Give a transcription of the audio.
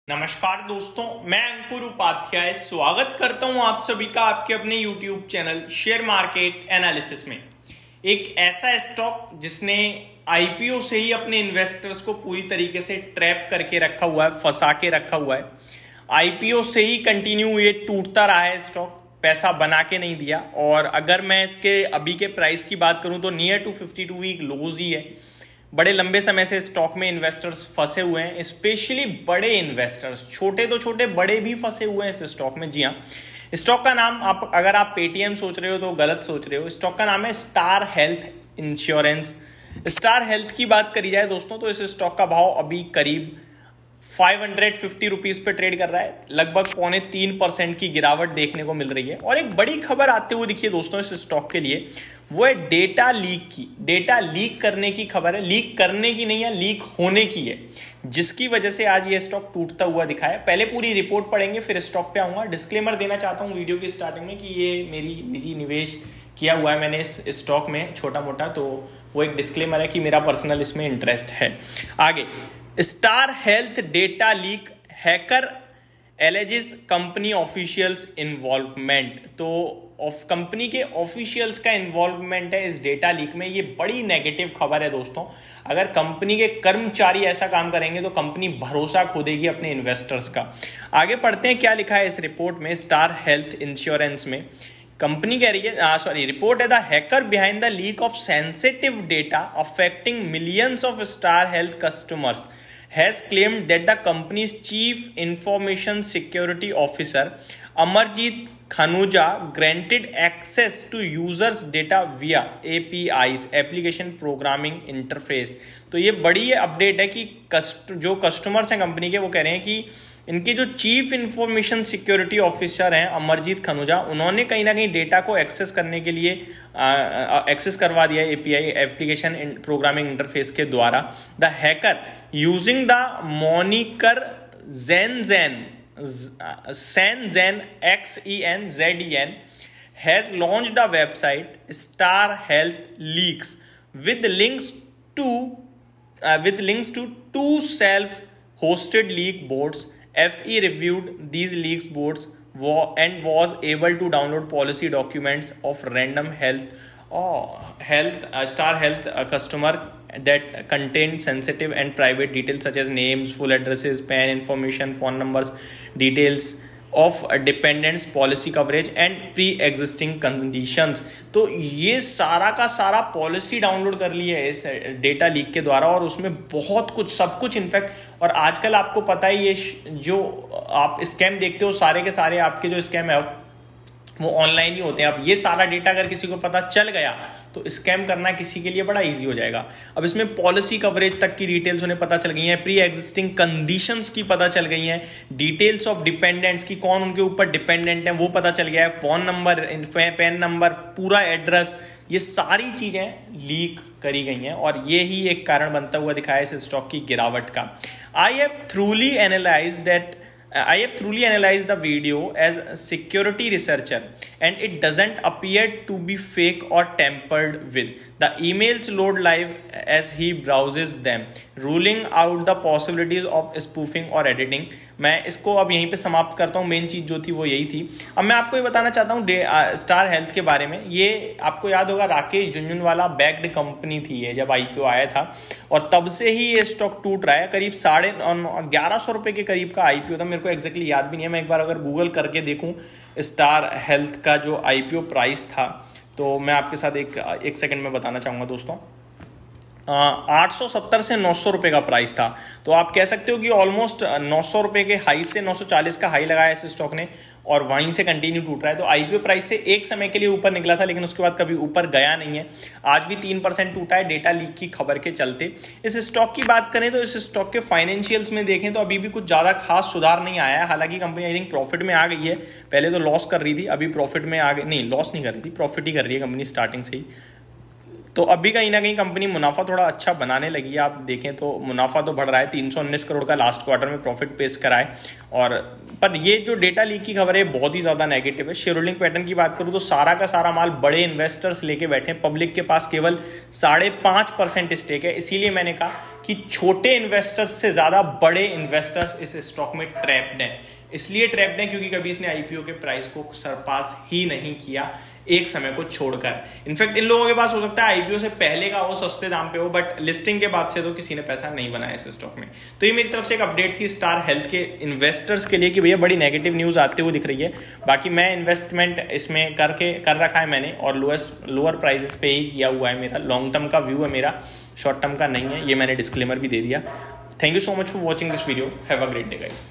नमस्कार दोस्तों, मैं अंकुर उपाध्याय स्वागत करता हूं आप सभी का आपके अपने YouTube channel share market analysis में। एक ऐसा स्टॉक जिसने आईपीओ से ही अपने इन्वेस्टर्स को पूरी तरीके से ट्रैप करके रखा हुआ है, फंसा के रखा हुआ है। आईपीओ से ही कंटिन्यू ये टूटता रहा है स्टॉक, पैसा बना के नहीं दिया। और अगर मैं इसके अभी के प्राइस की बात करूं तो नियर टू 52 वीक लोज ही है। बड़े लंबे समय से स्टॉक में इन्वेस्टर्स फंसे हुए हैं, स्पेशली बड़े इन्वेस्टर्स, छोटे तो छोटे बड़े भी फंसे हुए हैं इस स्टॉक में। जी हाँ, स्टॉक का नाम अगर आप पेटीएम सोच रहे हो तो गलत सोच रहे हो। स्टॉक का नाम है star health insurance. Star health की बात करी जाए दोस्तों तो इस स्टॉक का भाव अभी करीब 550 रुपीज पे ट्रेड कर रहा है। लगभग 3.25% की गिरावट देखने को मिल रही है। और एक बड़ी खबर आते हुए दिखिए दोस्तों इस स्टॉक के लिए, वो है डेटा लीक की। डेटा लीक करने की खबर है, लीक करने की नहीं है, लीक होने की है, जिसकी वजह से आज ये स्टॉक टूटता हुआ दिखा है। पहले पूरी रिपोर्ट पढ़ेंगे फिर स्टॉक पे आऊंगा। डिस्क्लेमर देना चाहता हूं वीडियो की स्टार्टिंग में कि ये मेरी निजी निवेश किया हुआ है मैंने इस स्टॉक में छोटा मोटा, तो वो एक डिस्क्लेमर है कि मेरा पर्सनल इसमें इंटरेस्ट है। आगे, star health data leak, hacker alleges company officials involvement. तो कंपनी के ऑफिशियल्स का इन्वॉल्वमेंट है इस डेटा लीक में। ये बड़ी नेगेटिव खबर है दोस्तों। अगर कंपनी के कर्मचारी ऐसा काम करेंगे तो कंपनी भरोसा खो देगी अपने इन्वेस्टर्स का। आगे पढ़ते हैं क्या लिखा है इस रिपोर्ट में स्टार हेल्थ इंश्योरेंस में। कंपनी कह रही है, रिपोर्ट है, the hacker behind the leak of sensitive data affecting millions of star health customers has claimed that the company's chief information security officer Amarjeet Khanuja granted access to users data via APIs application programming interface। तो ये बड़ी update है कि जो customers हैं company के, वो कह रहे हैं कि इनके जो चीफ इंफॉर्मेशन सिक्योरिटी ऑफिसर हैं अमरजीत खनुजा, उन्होंने कहीं ना कहीं डेटा को एक्सेस करने के लिए एक्सेस करवा दिया एपीआई एप्लीकेशन प्रोग्रामिंग इंटरफेस के द्वारा। The hacker using the moniker Shenzhen XENZEN has launched a website Star Health Leaks with links to two self-hosted leak boards. FE reviewed these leaks boards and was able to download policy documents of random Star Health customer that contained sensitive and private details such as names, full addresses, PAN information, phone numbers, details of dependents, policy coverage and pre-existing conditions। तो ये सारा का सारा policy download कर ली है इस data leak के द्वारा, और उसमें बहुत कुछ, सब कुछ इनफैक्ट। और आजकल आपको पता है ये जो आप स्कैम देखते हो, सारे के सारे आपके जो स्कैम है वो ऑनलाइन ही होते हैं। अब ये सारा डेटा अगर किसी को पता चल गया तो स्कैम करना किसी के लिए बड़ा इजी हो जाएगा। अब इसमें पॉलिसी कवरेज तक की डिटेल्स उन्हें पता चल गई हैं, प्री एग्जिस्टिंग कंडीशंस की पता चल गई हैं, डिटेल्स ऑफ डिपेंडेंट्स की, कौन उनके ऊपर डिपेंडेंट है वो पता चल गया है, फोन नंबर, पैन नंबर, पूरा एड्रेस, ये सारी चीजें लीक करी गई हैं। और ये ही एक कारण बनता हुआ दिखाया इस स्टॉक की गिरावट का। I have truly analyzed the video as a security researcher and it doesn't appear to be fake or tampered with. The emails load live as he browses them, ruling out the possibilities of spoofing or editing। मैं इसको अब यहीं पे समाप्त करता हूँ। Main चीज जो थी वो यही थी। अब मैं आपको ये बताना चाहता हूँ स्टार हेल्थ के बारे में। ये आपको याद होगा राकेश झुनझुनवाला बैक्ड कंपनी थी ये, जब आईपीओ आया था, और तब से ही ये स्टॉक टूट रहा है। करीब 1150 रुपए के करीब का आईपीओ था, मेरे को एग्जैक्टली याद भी नहीं है। मैं एक बार अगर गूगल करके देखूं स्टार हेल्थ का जो आईपीओ प्राइस था तो मैं आपके साथ एक सेकंड में बताना चाहूंगा दोस्तों। 870 से 900 रुपए का प्राइस था। तो आप कह सकते हो कि ऑलमोस्ट 900 रुपए के हाई से 940 का हाई लगाया इस स्टॉक ने, और वहीं से कंटिन्यू टूट रहा है। तो आईपीओ प्राइस से एक समय के लिए ऊपर निकला था, लेकिन उसके बाद कभी ऊपर गया नहीं है। आज भी 3% टूटा है डेटा लीक की खबर के चलते। इस स्टॉक की बात करें तो इस स्टॉक के फाइनेंशियल्स में देखें तो अभी भी कुछ ज्यादा खास सुधार नहीं आया है। हालांकि कंपनी आई थिंक प्रॉफिट में आ गई है। पहले तो लॉस कर रही थी, अभी प्रॉफिट में आ गई, नहीं लॉस नहीं कर रही थी, प्रॉफिट ही कर रही है कंपनी स्टार्टिंग से ही। तो अभी कहीं ना कहीं कंपनी मुनाफा थोड़ा अच्छा बनाने लगी है। आप देखें तो मुनाफा तो बढ़ रहा है, 319 करोड़ का लास्ट क्वार्टर में प्रॉफिट पेश करा है। और पर ये जो डेटा लीक की खबर है बहुत ही ज़्यादा नेगेटिव है। शेयर होल्डिंग पैटर्न की बात करूँ तो सारा का सारा माल बड़े इन्वेस्टर्स लेके बैठे हैं, पब्लिक के पास केवल 5.5% स्टेक है। इसीलिए मैंने कहा कि छोटे इन्वेस्टर्स से ज़्यादा बड़े इन्वेस्टर्स इस स्टॉक में ट्रैप्ड हैं। इसलिए ट्रैप्ड हैं क्योंकि कभी इसने आईपीओ के प्राइस को सरपास ही नहीं किया एक समय को छोड़कर। इनफैक्ट इन लोगों के पास हो सकता है आईपीओ से पहले का हो, सस्ते दाम पे हो, बट लिस्टिंग के बाद से तो किसी ने पैसा नहीं बनाया इस स्टॉक में। तो ये मेरी तरफ से एक अपडेट थी स्टार हेल्थ के इन्वेस्टर्स के लिए कि भैया बड़ी नेगेटिव न्यूज़ आते हुए दिख रही है। बाकी मैं इन्वेस्टमेंट इसमें कर रखा है मैंने, और लोअर प्राइसेस पे ही किया हुआ है। मेरा लॉन्ग टर्म का व्यू है, मेरा शॉर्ट टर्म का नहीं है। ये मैंने डिस्क्लेमर भी दे दिया। Thank you so much for watching this video. Have a great day guys.